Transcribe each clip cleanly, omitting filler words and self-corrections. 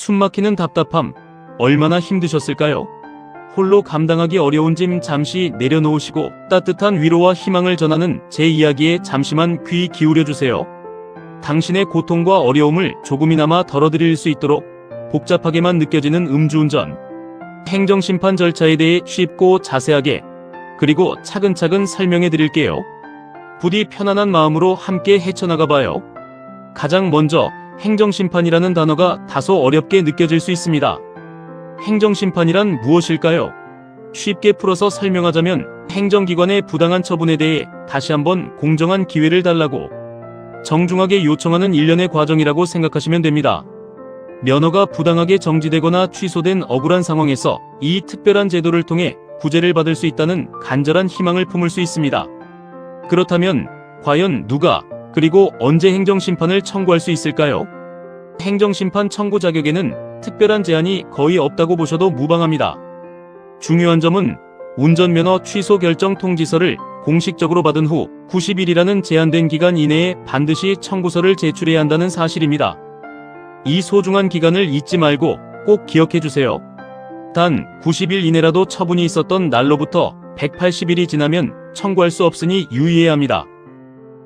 숨막히는 답답함, 얼마나 힘드셨을까요? 홀로 감당하기 어려운 짐 잠시 내려놓으시고 따뜻한 위로와 희망을 전하는 제 이야기에 잠시만 귀 기울여주세요. 당신의 고통과 어려움을 조금이나마 덜어드릴 수 있도록 복잡하게만 느껴지는 음주운전, 행정심판 절차에 대해 쉽고 자세하게 그리고 차근차근 설명해 드릴게요. 부디 편안한 마음으로 함께 헤쳐나가봐요. 가장 먼저 행정심판이라는 단어가 다소 어렵게 느껴질 수 있습니다. 행정심판이란 무엇일까요? 쉽게 풀어서 설명하자면 행정기관의 부당한 처분에 대해 다시 한번 공정한 기회를 달라고 정중하게 요청하는 일련의 과정이라고 생각하시면 됩니다. 면허가 부당하게 정지되거나 취소된 억울한 상황에서 이 특별한 제도를 통해 구제를 받을 수 있다는 간절한 희망을 품을 수 있습니다. 그렇다면 과연 누가 그리고 언제 행정심판을 청구할 수 있을까요? 행정심판 청구 자격에는 특별한 제한이 거의 없다고 보셔도 무방합니다. 중요한 점은 운전면허 취소 결정 통지서를 공식적으로 받은 후 90일이라는 제한된 기간 이내에 반드시 청구서를 제출해야 한다는 사실입니다. 이 소중한 기간을 잊지 말고 꼭 기억해 주세요. 단 90일 이내라도 처분이 있었던 날로부터 180일이 지나면 청구할 수 없으니 유의해야 합니다.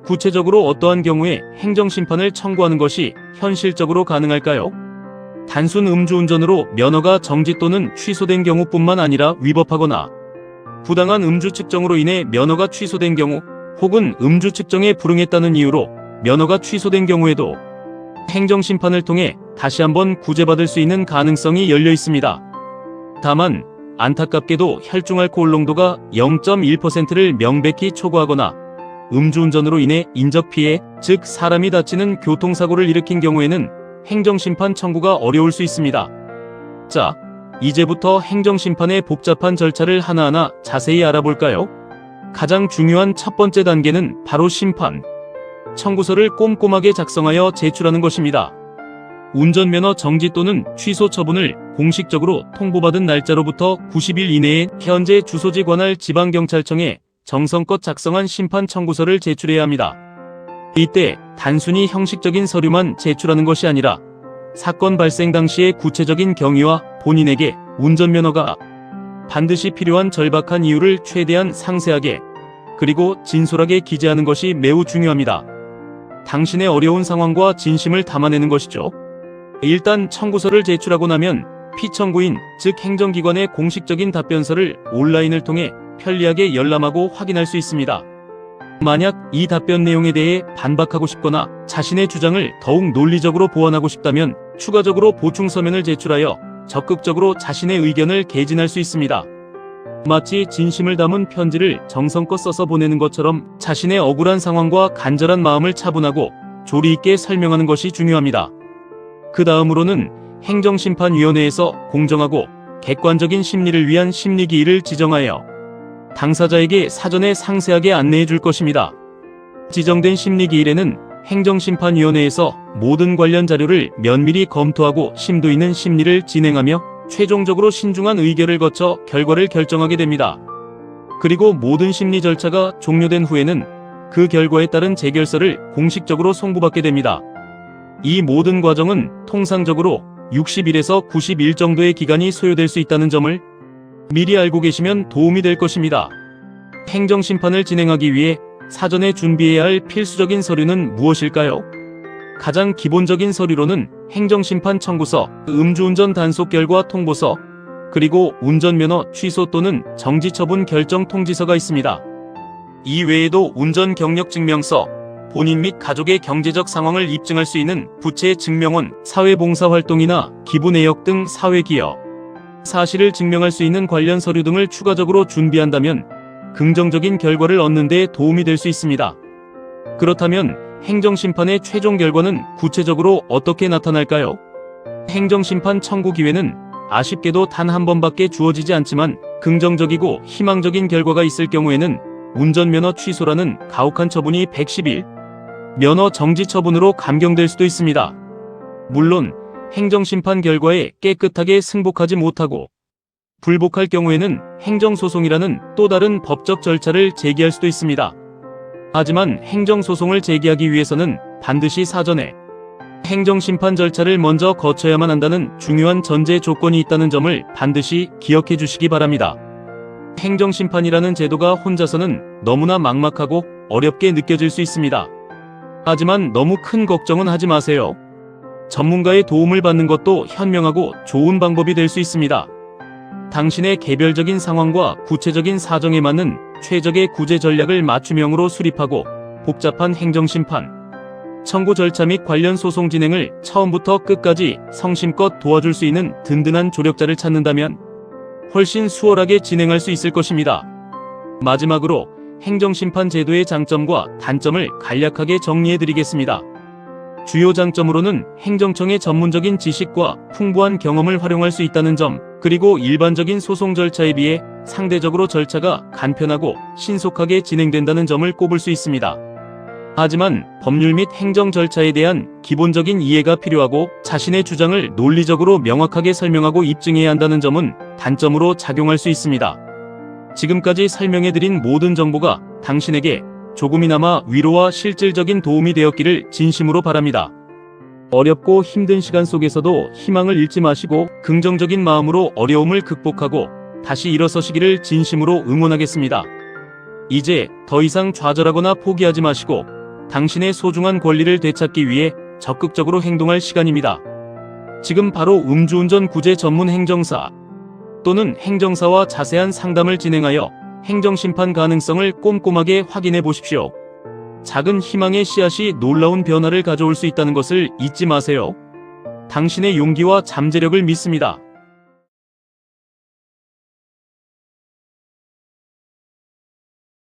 구체적으로 어떠한 경우에 행정심판을 청구하는 것이 현실적으로 가능할까요? 단순 음주운전으로 면허가 정지 또는 취소된 경우뿐만 아니라 위법하거나 부당한 음주 측정으로 인해 면허가 취소된 경우 혹은 음주 측정에 불응했다는 이유로 면허가 취소된 경우에도 행정심판을 통해 다시 한번 구제받을 수 있는 가능성이 열려 있습니다. 다만 안타깝게도 혈중알코올 농도가 0.1%를 명백히 초과하거나 음주운전으로 인해 인적피해, 즉 사람이 다치는 교통사고를 일으킨 경우에는 행정심판 청구가 어려울 수 있습니다. 자, 이제부터 행정심판의 복잡한 절차를 하나하나 자세히 알아볼까요? 가장 중요한 첫 번째 단계는 바로 심판. 청구서를 꼼꼼하게 작성하여 제출하는 것입니다. 운전면허 정지 또는 취소 처분을 공식적으로 통보받은 날짜로부터 90일 이내에 현재 주소지 관할 지방경찰청에 정성껏 작성한 심판 청구서를 제출해야 합니다. 이때 단순히 형식적인 서류만 제출하는 것이 아니라 사건 발생 당시의 구체적인 경위와 본인에게 운전면허가 반드시 필요한 절박한 이유를 최대한 상세하게 그리고 진솔하게 기재하는 것이 매우 중요합니다. 당신의 어려운 상황과 진심을 담아내는 것이죠. 일단 청구서를 제출하고 나면 피청구인, 즉 행정기관의 공식적인 답변서를 온라인을 통해 편리하게 열람하고 확인할 수 있습니다. 만약 이 답변 내용에 대해 반박하고 싶거나 자신의 주장을 더욱 논리적으로 보완하고 싶다면 추가적으로 보충 서면을 제출하여 적극적으로 자신의 의견을 개진할 수 있습니다. 마치 진심을 담은 편지를 정성껏 써서 보내는 것처럼 자신의 억울한 상황과 간절한 마음을 차분하고 조리 있게 설명하는 것이 중요합니다. 그 다음으로는 행정심판위원회에서 공정하고 객관적인 심리를 위한 심리기일을 지정하여 당사자에게 사전에 상세하게 안내해 줄 것입니다. 지정된 심리기일에는 행정심판위원회에서 모든 관련 자료를 면밀히 검토하고 심도 있는 심리를 진행하며 최종적으로 신중한 의결을 거쳐 결과를 결정하게 됩니다. 그리고 모든 심리 절차가 종료된 후에는 그 결과에 따른 재결서를 공식적으로 송부받게 됩니다. 이 모든 과정은 통상적으로 60일에서 90일 정도의 기간이 소요될 수 있다는 점을 미리 알고 계시면 도움이 될 것입니다. 행정심판을 진행하기 위해 사전에 준비해야 할 필수적인 서류는 무엇일까요? 가장 기본적인 서류로는 행정심판 청구서, 음주운전 단속 결과 통보서, 그리고 운전면허 취소 또는 정지 처분 결정 통지서가 있습니다. 이 외에도 운전 경력 증명서, 본인 및 가족의 경제적 상황을 입증할 수 있는 부채 증명원, 사회봉사활동이나 기부내역 등 사회기여 사실을 증명할 수 있는 관련 서류 등을 추가적으로 준비한다면 긍정적인 결과를 얻는 데 도움이 될 수 있습니다. 그렇다면 행정심판의 최종 결과는 구체적으로 어떻게 나타날까요? 행정심판 청구 기회는 아쉽게도 단 한 번밖에 주어지지 않지만 긍정적이고 희망적인 결과가 있을 경우에는 운전면허 취소라는 가혹한 처분이 110일 면허 정지 처분으로 감경될 수도 있습니다. 물론 행정심판 결과에 깨끗하게 승복하지 못하고 불복할 경우에는 행정소송이라는 또 다른 법적 절차를 제기할 수도 있습니다. 하지만 행정소송을 제기하기 위해서는 반드시 사전에 행정심판 절차를 먼저 거쳐야만 한다는 중요한 전제 조건이 있다는 점을 반드시 기억해 주시기 바랍니다. 행정심판이라는 제도가 혼자서는 너무나 막막하고 어렵게 느껴질 수 있습니다. 하지만 너무 큰 걱정은 하지 마세요. 전문가의 도움을 받는 것도 현명하고 좋은 방법이 될 수 있습니다. 당신의 개별적인 상황과 구체적인 사정에 맞는 최적의 구제 전략을 맞춤형으로 수립하고 복잡한 행정심판, 청구 절차 및 관련 소송 진행을 처음부터 끝까지 성심껏 도와줄 수 있는 든든한 조력자를 찾는다면 훨씬 수월하게 진행할 수 있을 것입니다. 마지막으로 행정심판 제도의 장점과 단점을 간략하게 정리해드리겠습니다. 주요 장점으로는 행정청의 전문적인 지식과 풍부한 경험을 활용할 수 있다는 점, 그리고 일반적인 소송 절차에 비해 상대적으로 절차가 간편하고 신속하게 진행된다는 점을 꼽을 수 있습니다. 하지만 법률 및 행정 절차에 대한 기본적인 이해가 필요하고 자신의 주장을 논리적으로 명확하게 설명하고 입증해야 한다는 점은 단점으로 작용할 수 있습니다. 지금까지 설명해드린 모든 정보가 당신에게 조금이나마 위로와 실질적인 도움이 되었기를 진심으로 바랍니다. 어렵고 힘든 시간 속에서도 희망을 잃지 마시고 긍정적인 마음으로 어려움을 극복하고 다시 일어서시기를 진심으로 응원하겠습니다. 이제 더 이상 좌절하거나 포기하지 마시고 당신의 소중한 권리를 되찾기 위해 적극적으로 행동할 시간입니다. 지금 바로 음주운전 구제 전문 행정사 또는 행정사와 자세한 상담을 진행하여 행정심판 가능성을 꼼꼼하게 확인해 보십시오. 작은 희망의 씨앗이 놀라운 변화를 가져올 수 있다는 것을 잊지 마세요. 당신의 용기와 잠재력을 믿습니다.